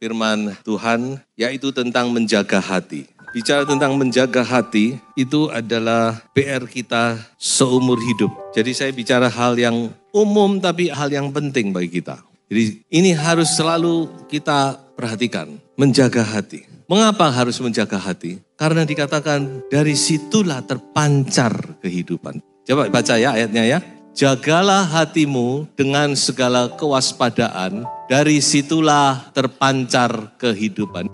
firman Tuhan, yaitu tentang menjaga hati. Bicara tentang menjaga hati, itu adalah PR kita seumur hidup. Jadi saya bicara hal yang umum tapi hal yang penting bagi kita. Jadi ini harus selalu kita perhatikan, menjaga hati. Mengapa harus menjaga hati? Karena dikatakan dari situlah terpancar kehidupan. Coba baca ya ayatnya ya. Jagalah hatimu dengan segala kewaspadaan, dari situlah terpancar kehidupan.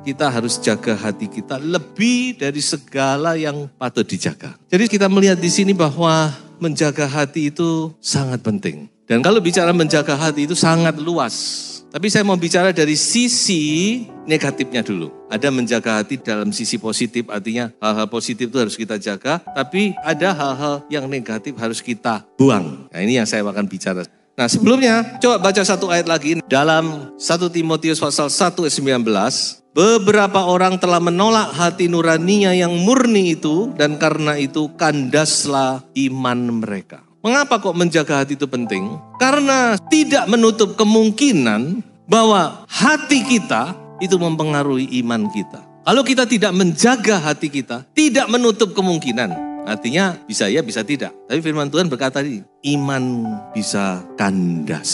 Kita harus jaga hati kita lebih dari segala yang patut dijaga. Jadi kita melihat di sini bahwa menjaga hati itu sangat penting. Dan kalau bicara menjaga hati itu sangat luas. Tapi saya mau bicara dari sisi negatifnya dulu. Ada menjaga hati dalam sisi positif, artinya hal-hal positif itu harus kita jaga. Tapi ada hal-hal yang negatif harus kita buang. Nah ini yang saya akan bicara. Nah sebelumnya coba baca satu ayat lagi. Dalam 1 Timotius pasal 1 ayat 19. Beberapa orang telah menolak hati nuraninya yang murni itu. Dan karena itu kandaslah iman mereka. Mengapa kok menjaga hati itu penting? Karena tidak menutup kemungkinan bahwa hati kita itu mempengaruhi iman kita. Kalau kita tidak menjaga hati kita, tidak menutup kemungkinan. Artinya bisa ya, bisa tidak. Tapi firman Tuhan berkata ini, iman bisa kandas.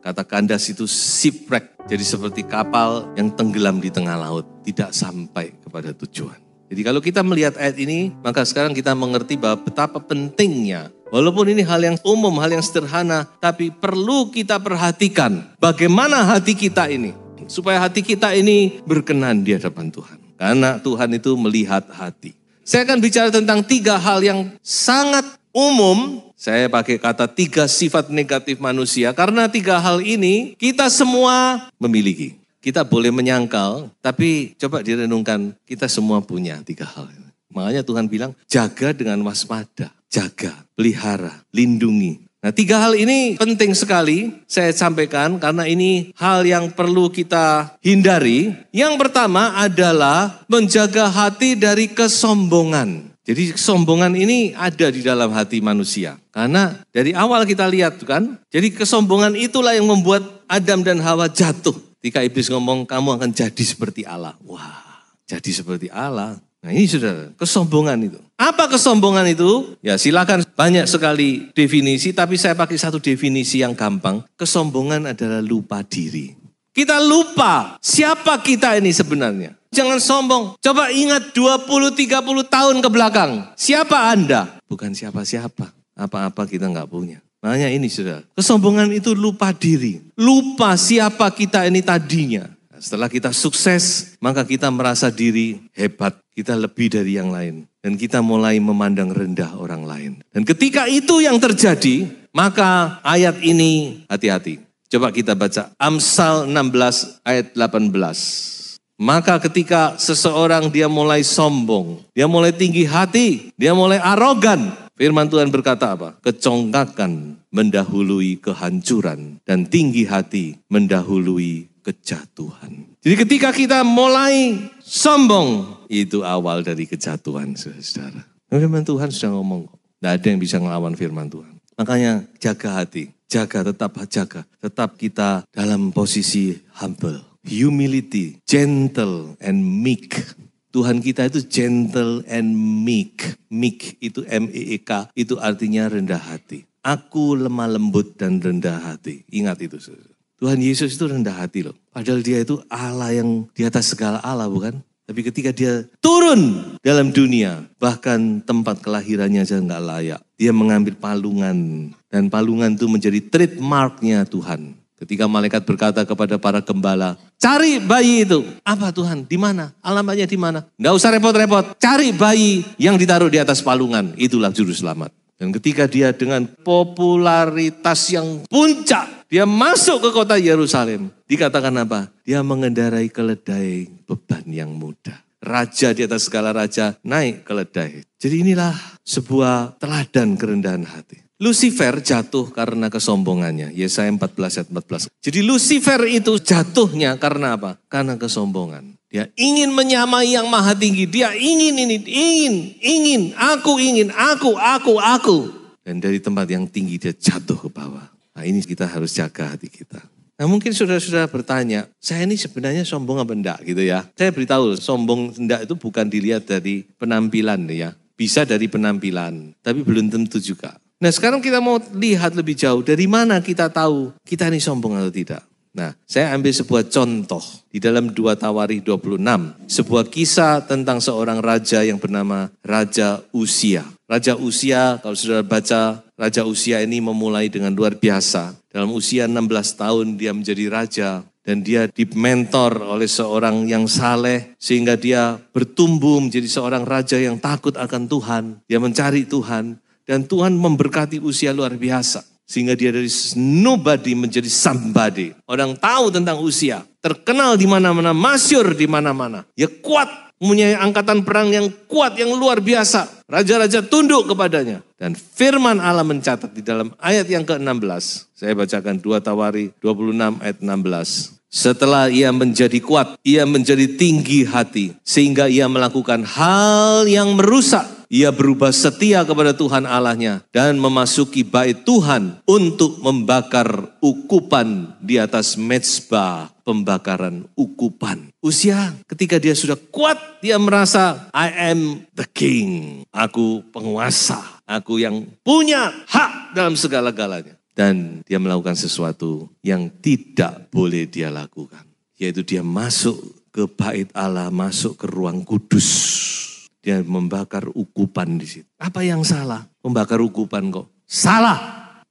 Kata kandas itu shipwreck. Jadi seperti kapal yang tenggelam di tengah laut. Tidak sampai kepada tujuan. Jadi kalau kita melihat ayat ini, maka sekarang kita mengerti bahwa betapa pentingnya. Walaupun ini hal yang umum, hal yang sederhana, tapi perlu kita perhatikan bagaimana hati kita ini. Supaya hati kita ini berkenan di hadapan Tuhan. Karena Tuhan itu melihat hati. Saya akan bicara tentang 3 hal yang sangat umum. Saya pakai kata 3 sifat negatif manusia. Karena 3 hal ini kita semua memiliki. Kita boleh menyangkal, tapi coba direnungkan, kita semua punya 3 hal. Makanya Tuhan bilang, jaga dengan waspada, jaga, pelihara, lindungi. Nah 3 hal ini penting sekali saya sampaikan karena ini hal yang perlu kita hindari. Yang pertama adalah menjaga hati dari kesombongan. Jadi kesombongan ini ada di dalam hati manusia. Karena dari awal kita lihat kan, jadi kesombongan itulah yang membuat Adam dan Hawa jatuh. Ketika iblis ngomong, kamu akan jadi seperti Allah. Wah, jadi seperti Allah. Nah ini saudara, kesombongan itu. Apa kesombongan itu? Ya silakan banyak sekali definisi, tapi saya pakai satu definisi yang gampang. Kesombongan adalah lupa diri. Kita lupa siapa kita ini sebenarnya. Jangan sombong. Coba ingat 20-30 tahun ke belakang. Siapa Anda? Bukan siapa-siapa. Apa-apa kita nggak punya. Makanya ini saudara, kesombongan itu lupa diri. Lupa siapa kita ini tadinya. Setelah kita sukses, maka kita merasa diri hebat. Kita lebih dari yang lain. Dan kita mulai memandang rendah orang lain. Dan ketika itu yang terjadi, maka ayat ini hati-hati. Coba kita baca Amsal 16 ayat 18. Maka ketika seseorang dia mulai sombong, dia mulai tinggi hati, dia mulai arogan. Firman Tuhan berkata apa? Kecongkakan mendahului kehancuran dan tinggi hati mendahului kejatuhan. Jadi ketika kita mulai sombong, itu awal dari kejatuhan, saudara. Firman Tuhan sudah ngomong, tidak ada yang bisa ngelawan firman Tuhan. Makanya jaga hati, tetap kita dalam posisi humble, humility, gentle and meek. Tuhan kita itu gentle and meek. Meek itu M-E-E-K, itu artinya rendah hati. Aku lemah lembut dan rendah hati. Ingat itu. Tuhan Yesus itu rendah hati loh. Padahal dia itu Allah yang di atas segala Allah bukan? Tapi ketika dia turun dalam dunia, bahkan tempat kelahirannya saja nggak layak. Dia mengambil palungan. Dan palungan itu menjadi trademarknya Tuhan. Ketika malaikat berkata kepada para gembala, cari bayi itu. Apa Tuhan? Di mana? Alamatnya di mana? Nggak usah repot-repot. Cari bayi yang ditaruh di atas palungan. Itulah juru selamat. Dan ketika dia dengan popularitas yang puncak, dia masuk ke kota Yerusalem. Dikatakan apa? Dia mengendarai keledai beban yang mudah. Raja di atas segala raja naik keledai. Jadi inilah sebuah teladan kerendahan hati. Lucifer jatuh karena kesombongannya. Yesaya 14 ayat 14. Jadi Lucifer itu jatuhnya karena apa? Karena kesombongan. Dia ingin menyamai yang maha tinggi. Dia ingin ini, ingin. Aku ingin, aku. Dan dari tempat yang tinggi dia jatuh ke bawah. Nah ini kita harus jaga hati kita. Nah mungkin saudara-saudara bertanya, saya ini sebenarnya sombong apa enggak gitu ya. Saya beritahu, sombong enggak itu bukan dilihat dari penampilan ya. Bisa dari penampilan, tapi belum tentu juga. Nah sekarang kita mau lihat lebih jauh, dari mana kita tahu kita ini sombong atau tidak. Nah, saya ambil sebuah contoh di dalam 2 Tawarikh 26. Sebuah kisah tentang seorang raja yang bernama Raja Uzia. Raja Uzia, kalau saudara baca, Raja Uzia ini memulai dengan luar biasa. Dalam usia 16 tahun dia menjadi raja dan dia dimentor oleh seorang yang saleh sehingga dia bertumbuh menjadi seorang raja yang takut akan Tuhan. Dia mencari Tuhan dan Tuhan memberkati Uzia luar biasa. Sehingga dia dari nobody menjadi somebody. Orang tahu tentang Uzia. Terkenal di mana-mana, masyhur di mana-mana. Dia kuat, mempunyai angkatan perang yang kuat, yang luar biasa. Raja-raja tunduk kepadanya. Dan firman Allah mencatat di dalam ayat yang ke-16. Saya bacakan 2 Tawarikh 26 ayat 16. Setelah ia menjadi kuat, ia menjadi tinggi hati. Sehingga ia melakukan hal yang merusak. Ia berubah setia kepada Tuhan Allahnya dan memasuki bait Tuhan untuk membakar ukupan di atas mezbah pembakaran ukupan. Uzia ketika dia sudah kuat, dia merasa I am the king. Aku penguasa, aku yang punya hak dalam segala-galanya. Dan dia melakukan sesuatu yang tidak boleh dia lakukan. Yaitu dia masuk ke bait Allah, masuk ke ruang kudus. Dia membakar ukupan di situ. Apa yang salah? Membakar ukupan kok. Salah.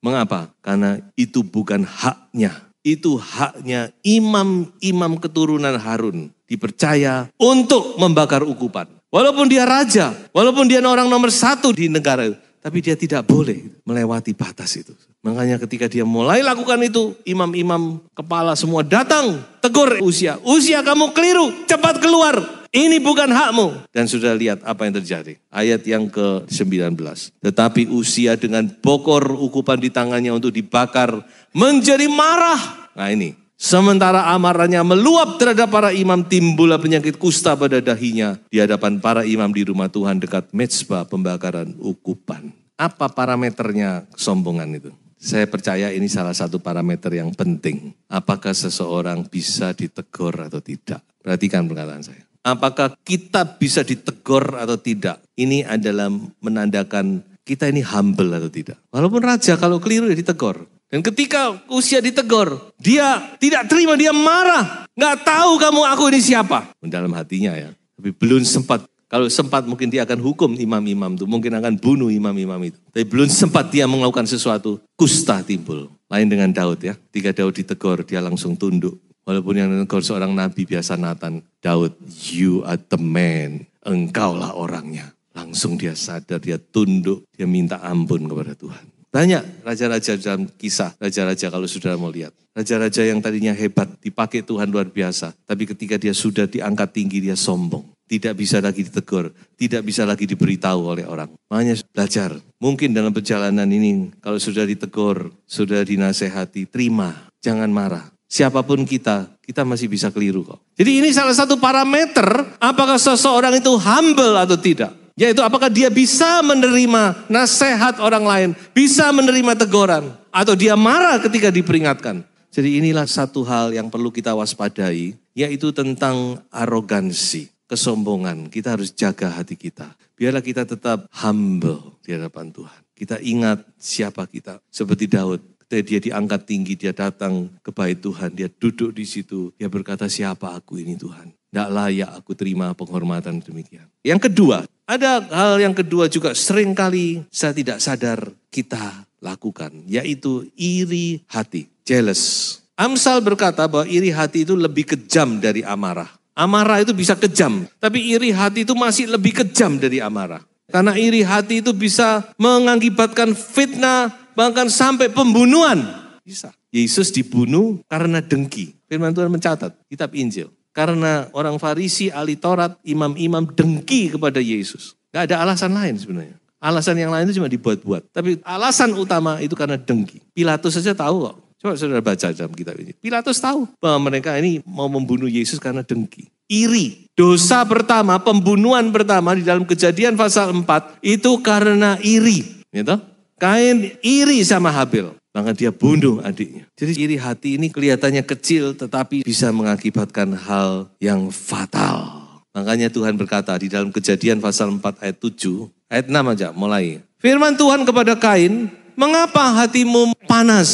Mengapa? Karena itu bukan haknya. Itu haknya imam-imam keturunan Harun. Dipercaya untuk membakar ukupan. Walaupun dia raja, walaupun dia orang nomor 1 di negara itu. Tapi dia tidak boleh melewati batas itu. Makanya ketika dia mulai lakukan itu, imam-imam kepala semua datang, tegur Uzia. Uzia kamu keliru, cepat keluar. Ini bukan hakmu. Dan sudah lihat apa yang terjadi. Ayat yang ke-19. Tetapi Uzia dengan bokor ukupan di tangannya untuk dibakar menjadi marah. Nah ini. Sementara amarahnya meluap terhadap para imam, timbullah penyakit kusta pada dahinya di hadapan para imam di rumah Tuhan dekat mezbah pembakaran ukupan. Apa parameternya kesombongan itu? Saya percaya ini salah satu parameter yang penting. Apakah seseorang bisa ditegur atau tidak? Perhatikan perkataan saya. Apakah kita bisa ditegur atau tidak? Ini adalah menandakan kita ini humble atau tidak. Walaupun raja kalau keliru ya ditegur. Dan ketika Uzia ditegur, dia tidak terima, dia marah. Nggak tahu kamu aku ini siapa. Dalam hatinya ya. Tapi belum sempat. Kalau sempat mungkin dia akan hukum imam-imam itu. Mungkin akan bunuh imam-imam itu. Tapi belum sempat dia melakukan sesuatu. Kusta timbul. Lain dengan Daud ya. Ketika Daud ditegur, dia langsung tunduk. Walaupun yang ditegur seorang nabi biasa Nathan. Daud, you are the man. Engkaulah orangnya. Langsung dia sadar, dia tunduk. Dia minta ampun kepada Tuhan. Banyak raja-raja dalam kisah, raja-raja kalau saudara mau lihat. Raja-raja yang tadinya hebat, dipakai Tuhan luar biasa. Tapi ketika dia sudah diangkat tinggi, dia sombong. Tidak bisa lagi ditegur, tidak bisa lagi diberitahu oleh orang. Makanya belajar. Mungkin dalam perjalanan ini, kalau sudah ditegur, sudah dinasehati, terima, jangan marah. Siapapun kita masih bisa keliru kok. Jadi ini salah satu parameter, apakah seseorang itu humble atau tidak. Yaitu apakah dia bisa menerima nasihat orang lain, bisa menerima teguran, atau dia marah ketika diperingatkan. Jadi inilah satu hal yang perlu kita waspadai, yaitu tentang arogansi, kesombongan. Kita harus jaga hati kita. Biarlah kita tetap humble di hadapan Tuhan. Kita ingat siapa kita, seperti Daud. Ketika dia diangkat tinggi, dia datang ke bait Tuhan, dia duduk di situ, dia berkata siapa aku ini Tuhan. Tidak layak aku terima penghormatan demikian. Yang kedua, ada hal yang kedua juga seringkali saya tidak sadar kita lakukan. Yaitu iri hati, jealous. Amsal berkata bahwa iri hati itu lebih kejam dari amarah. Amarah itu bisa kejam, tapi iri hati itu masih lebih kejam dari amarah. Karena iri hati itu bisa mengakibatkan fitnah, bahkan sampai pembunuhan. Bisa. Yesus dibunuh karena dengki. Firman Tuhan mencatat, kitab Injil. Karena orang Farisi, ahli Taurat, imam-imam dengki kepada Yesus. Gak ada alasan lain sebenarnya. Alasan yang lain itu cuma dibuat-buat. Tapi alasan utama itu karena dengki. Pilatus saja tahu kok. Coba saudara baca dalam kitab ini. Pilatus tahu bahwa mereka ini mau membunuh Yesus karena dengki. Iri. Dosa pertama, pembunuhan pertama di dalam Kejadian pasal 4 itu karena iri. Gitu? Kain iri sama Habil. Maka dia bunuh adiknya. Jadi iri hati ini kelihatannya kecil tetapi bisa mengakibatkan hal yang fatal. Makanya Tuhan berkata di dalam Kejadian pasal 4 ayat 7, ayat 6 aja mulai. Firman Tuhan kepada Kain, mengapa hatimu panas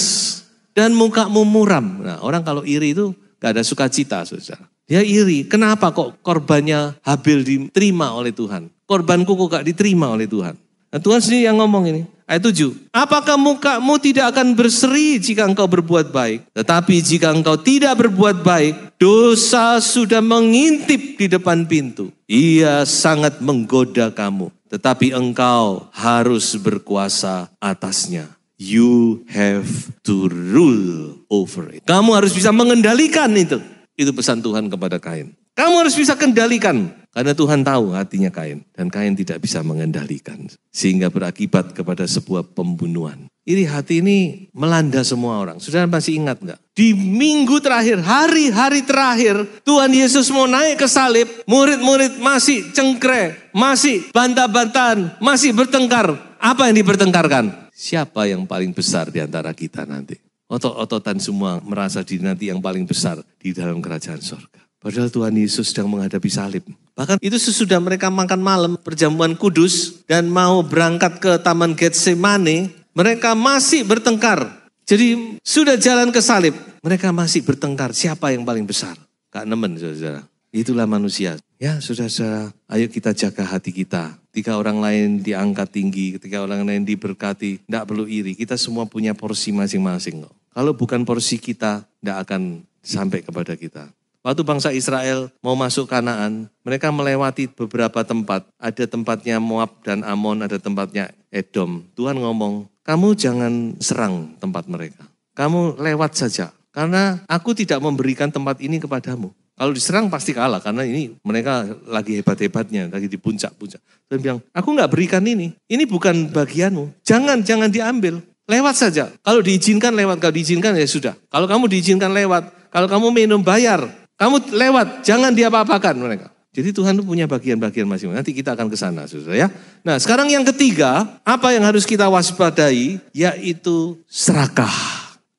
dan mukamu muram? Nah, orang kalau iri itu gak ada sukacita, saudara. Dia iri, kenapa kok korbannya Habil diterima oleh Tuhan? Korbanku kok gak diterima oleh Tuhan? Nah, Tuhan sendiri yang ngomong ini. Ayat 7. Apakah mukamu tidak akan berseri jika engkau berbuat baik? Tetapi jika engkau tidak berbuat baik, dosa sudah mengintip di depan pintu. Ia sangat menggoda kamu. Tetapi engkau harus berkuasa atasnya. You have to rule over it. Kamu harus bisa mengendalikan itu. Itu pesan Tuhan kepada Kain. Kamu harus bisa kendalikan. Karena Tuhan tahu hatinya Kain. Dan Kain tidak bisa mengendalikan. Sehingga berakibat kepada sebuah pembunuhan. Iri hati ini melanda semua orang. Saudara masih ingat enggak? Di minggu terakhir, hari-hari terakhir, Tuhan Yesus mau naik ke salib. Murid-murid masih cengkre, masih bantah-bantahan, masih bertengkar. Apa yang dipertengkarkan? Siapa yang paling besar di antara kita nanti? Otot-ototan semua merasa diri nanti yang paling besar di dalam kerajaan surga. Padahal Tuhan Yesus sedang menghadapi salib. Bahkan itu sesudah mereka makan malam perjamuan kudus dan mau berangkat ke Taman Getsemane, mereka masih bertengkar. Jadi sudah jalan ke salib, mereka masih bertengkar siapa yang paling besar. Gak nemen saudara. Itulah manusia. Ya saudara-saudara, ayo kita jaga hati kita. Ketika orang lain diangkat tinggi, ketika orang lain diberkati, tidak perlu iri. Kita semua punya porsi masing-masing. Kalau bukan porsi kita, tidak akan sampai kepada kita. Waktu bangsa Israel mau masuk Kanaan, mereka melewati beberapa tempat. Ada tempatnya Moab dan Amon, ada tempatnya Edom. Tuhan ngomong, kamu jangan serang tempat mereka. Kamu lewat saja, karena aku tidak memberikan tempat ini kepadamu. Kalau diserang pasti kalah, karena ini mereka lagi hebat-hebatnya, lagi di puncak-puncak. Tuhan bilang, aku gak berikan ini bukan bagianmu. Jangan diambil, lewat saja. Kalau diizinkan lewat, kalau diizinkan ya sudah. Kalau kamu diizinkan lewat, kalau kamu minum bayar, kamu lewat, jangan diapa-apakan mereka. Jadi Tuhan itu punya bagian-bagian masing-masing. Nanti kita akan ke sana, saudara ya. Nah, sekarang yang ketiga, apa yang harus kita waspadai? Yaitu serakah.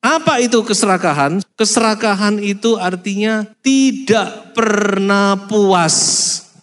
Apa itu keserakahan? Keserakahan itu artinya tidak pernah puas.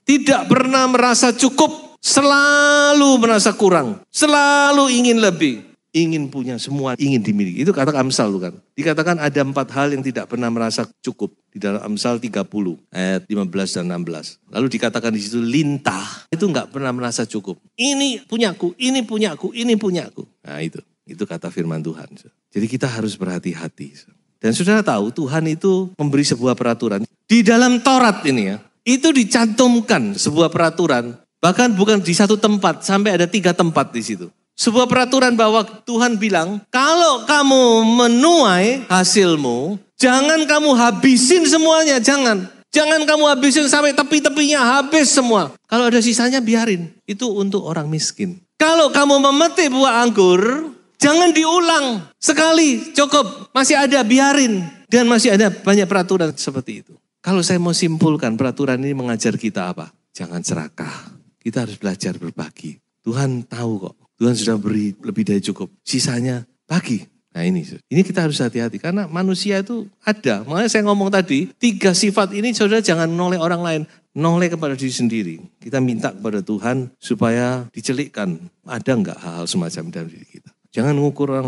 Tidak pernah merasa cukup. Selalu merasa kurang. Selalu ingin lebih. Ingin punya semua, ingin dimiliki. Itu kata Amsal kan. Dikatakan ada 4 hal yang tidak pernah merasa cukup. Di dalam Amsal 30 ayat 15 dan 16. Lalu dikatakan di situ lintah. Itu enggak pernah merasa cukup. Ini punyaku, ini punyaku, ini punyaku. Nah itu kata firman Tuhan. Jadi kita harus berhati-hati. Dan saudara tahu Tuhan itu memberi sebuah peraturan. Di dalam Taurat ini ya, itu dicantumkan sebuah peraturan. Bahkan bukan di satu tempat, sampai ada 3 tempat di situ. Sebuah peraturan bahwa Tuhan bilang, kalau kamu menuai hasilmu, jangan kamu habisin semuanya, jangan. Jangan kamu habisin sampai tepi-tepinya, habis semua. Kalau ada sisanya biarin, itu untuk orang miskin. Kalau kamu memetik buah anggur, jangan diulang. Sekali, cukup, masih ada, biarin. Dan masih ada banyak peraturan seperti itu. Kalau saya mau simpulkan, peraturan ini mengajar kita apa? Jangan serakah, kita harus belajar berbagi. Tuhan tahu kok. Tuhan sudah beri lebih dari cukup. Sisanya bagi. Nah ini kita harus hati-hati. Karena manusia itu ada. Makanya saya ngomong tadi, 3 sifat ini saudara jangan noleh orang lain. Noleh kepada diri sendiri. Kita minta kepada Tuhan supaya dicelikkan. Ada enggak hal-hal semacam dalam diri kita. Jangan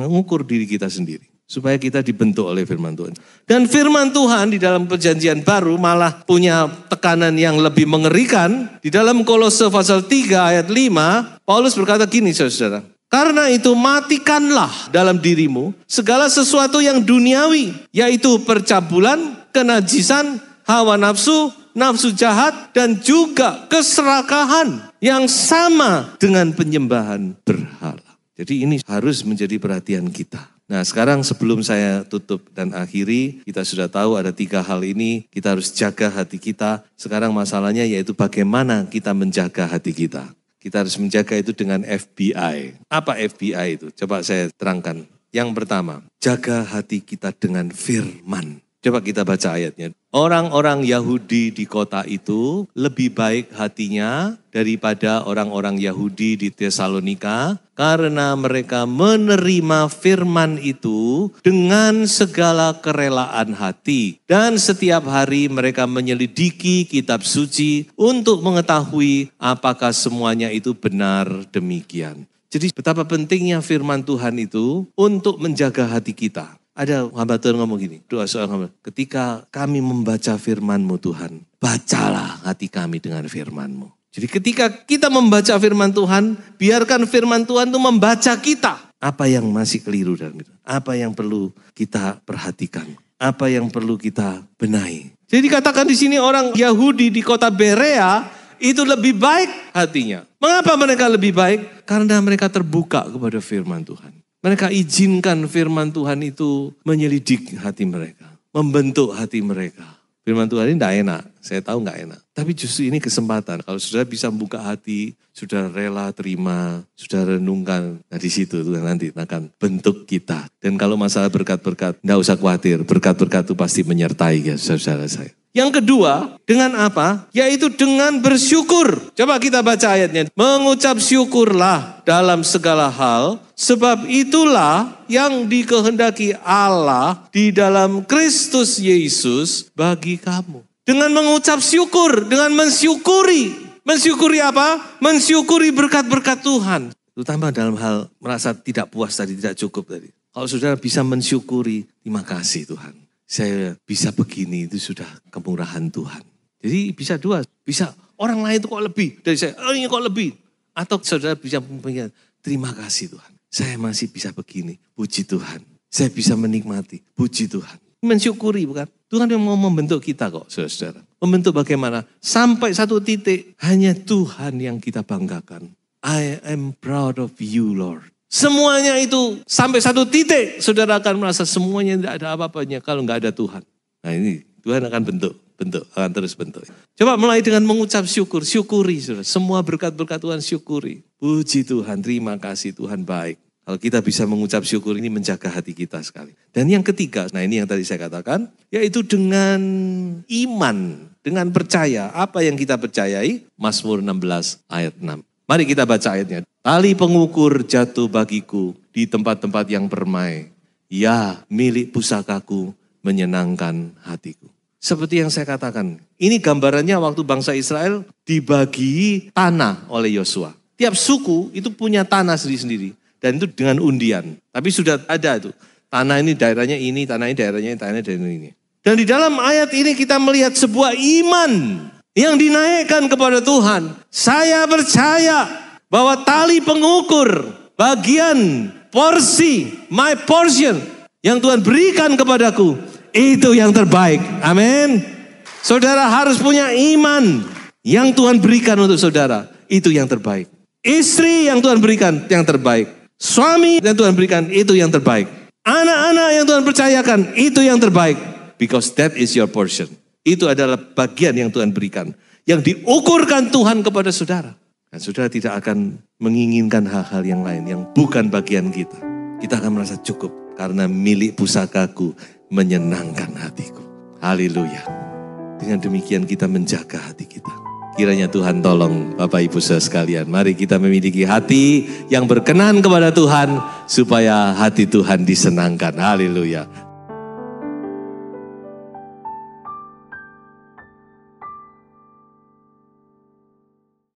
ngukur diri kita sendiri. Supaya kita dibentuk oleh firman Tuhan. Dan firman Tuhan di dalam perjanjian baru malah punya tekanan yang lebih mengerikan. Di dalam Kolose pasal 3 ayat 5, Paulus berkata gini saudara. Karena itu matikanlah dalam dirimu segala sesuatu yang duniawi. Yaitu percabulan, kenajisan, hawa nafsu, nafsu jahat, dan juga keserakahan. Yang sama dengan penyembahan berhala. Jadi ini harus menjadi perhatian kita. Nah sekarang sebelum saya tutup dan akhiri, kita sudah tahu ada 3 hal ini, kita harus jaga hati kita. Sekarang masalahnya yaitu bagaimana kita menjaga hati kita. Kita harus menjaga itu dengan FBI. Apa FBI itu? Coba saya terangkan. Yang pertama, jaga hati kita dengan firman. Coba kita baca ayatnya. Orang-orang Yahudi di kota itu lebih baik hatinya daripada orang-orang Yahudi di Tesalonika karena mereka menerima firman itu dengan segala kerelaan hati. Dan setiap hari mereka menyelidiki kitab suci untuk mengetahui apakah semuanya itu benar demikian. Jadi betapa pentingnya firman Tuhan itu untuk menjaga hati kita. Ada hamba Tuhan ngomong gini, doa seorang hamba, ketika kami membaca firman-Mu Tuhan, bacalah hati kami dengan firman-Mu. Jadi ketika kita membaca firman Tuhan, biarkan firman Tuhan itu membaca kita. Apa yang masih keliru dalam itu? Apa yang perlu kita perhatikan? Apa yang perlu kita benahi? Jadi dikatakan di sini orang Yahudi di kota Berea itu lebih baik hatinya. Mengapa mereka lebih baik? Karena mereka terbuka kepada firman Tuhan. Mereka izinkan firman Tuhan itu menyelidik hati mereka. Membentuk hati mereka. Firman Tuhan ini tidak enak, saya tahu tidak enak. Tapi justru ini kesempatan. Kalau saudara bisa membuka hati, saudara rela terima, saudara renungkan. Nah di situ Tuhan nanti akan bentuk kita. Dan kalau masalah berkat-berkat, tidak usah khawatir. Berkat-berkat itu pasti menyertai ya saudara saya. Yang kedua, dengan apa? Yaitu dengan bersyukur. Coba kita baca ayatnya. Mengucap syukurlah dalam segala hal, sebab itulah yang dikehendaki Allah di dalam Kristus Yesus bagi kamu. Dengan mengucap syukur, dengan mensyukuri. Mensyukuri apa? Mensyukuri berkat-berkat Tuhan. Terutama dalam hal merasa tidak puas tadi, tidak cukup tadi. Kalau saudara bisa mensyukuri, terima kasih Tuhan. Saya bisa begini, itu sudah kemurahan Tuhan. Jadi bisa dua, bisa orang lain itu kok lebih dari saya, ini kok lebih. Atau saudara bisa mengingat, terima kasih Tuhan. Saya masih bisa begini, puji Tuhan. Saya bisa menikmati, puji Tuhan. Mensyukuri bukan? Tuhan yang mau membentuk kita kok saudara-saudara. Membentuk bagaimana? Sampai satu titik, hanya Tuhan yang kita banggakan. I am proud of you Lord. Semuanya itu sampai satu titik saudara akan merasa semuanya tidak ada apa-apanya kalau nggak ada Tuhan. Nah ini Tuhan akan bentuk, akan terus bentuk. Coba mulai dengan mengucap syukur, syukuri saudara. Semua berkat-berkat Tuhan syukuri. Puji Tuhan, terima kasih Tuhan baik. Kalau kita bisa mengucap syukur ini menjaga hati kita sekali. Dan yang ketiga, nah ini yang tadi saya katakan, yaitu dengan iman, dengan percaya. Apa yang kita percayai? Mazmur 16 ayat 6. Mari kita baca ayatnya. Tali pengukur jatuh bagiku di tempat-tempat yang permai. Ya, milik pusakaku menyenangkan hatiku. Seperti yang saya katakan, ini gambarannya waktu bangsa Israel dibagi tanah oleh Yosua. Tiap suku itu punya tanah sendiri-sendiri. Dan itu dengan undian. Tapi sudah ada tuh. Tanah ini daerahnya ini, tanah ini daerahnya ini, tanah ini daerahnya ini. Dan di dalam ayat ini kita melihat sebuah iman yang dinaikkan kepada Tuhan. Saya percaya bahwa tali pengukur, bagian, porsi, my portion yang Tuhan berikan kepadaku, itu yang terbaik. Amin. Saudara harus punya iman yang Tuhan berikan untuk saudara, itu yang terbaik. Istri yang Tuhan berikan, yang terbaik. Suami yang Tuhan berikan, itu yang terbaik. Anak-anak yang Tuhan percayakan, itu yang terbaik. Because that is your portion. Itu adalah bagian yang Tuhan berikan. Yang diukurkan Tuhan kepada saudara. Dan saudara tidak akan menginginkan hal-hal yang lain yang bukan bagian kita. Kita akan merasa cukup karena milik pusakaku menyenangkan hatiku. Haleluya. Dengan demikian kita menjaga hati kita. Kiranya Tuhan tolong Bapak Ibu saudara sekalian. Mari kita memiliki hati yang berkenan kepada Tuhan supaya hati Tuhan disenangkan. Haleluya.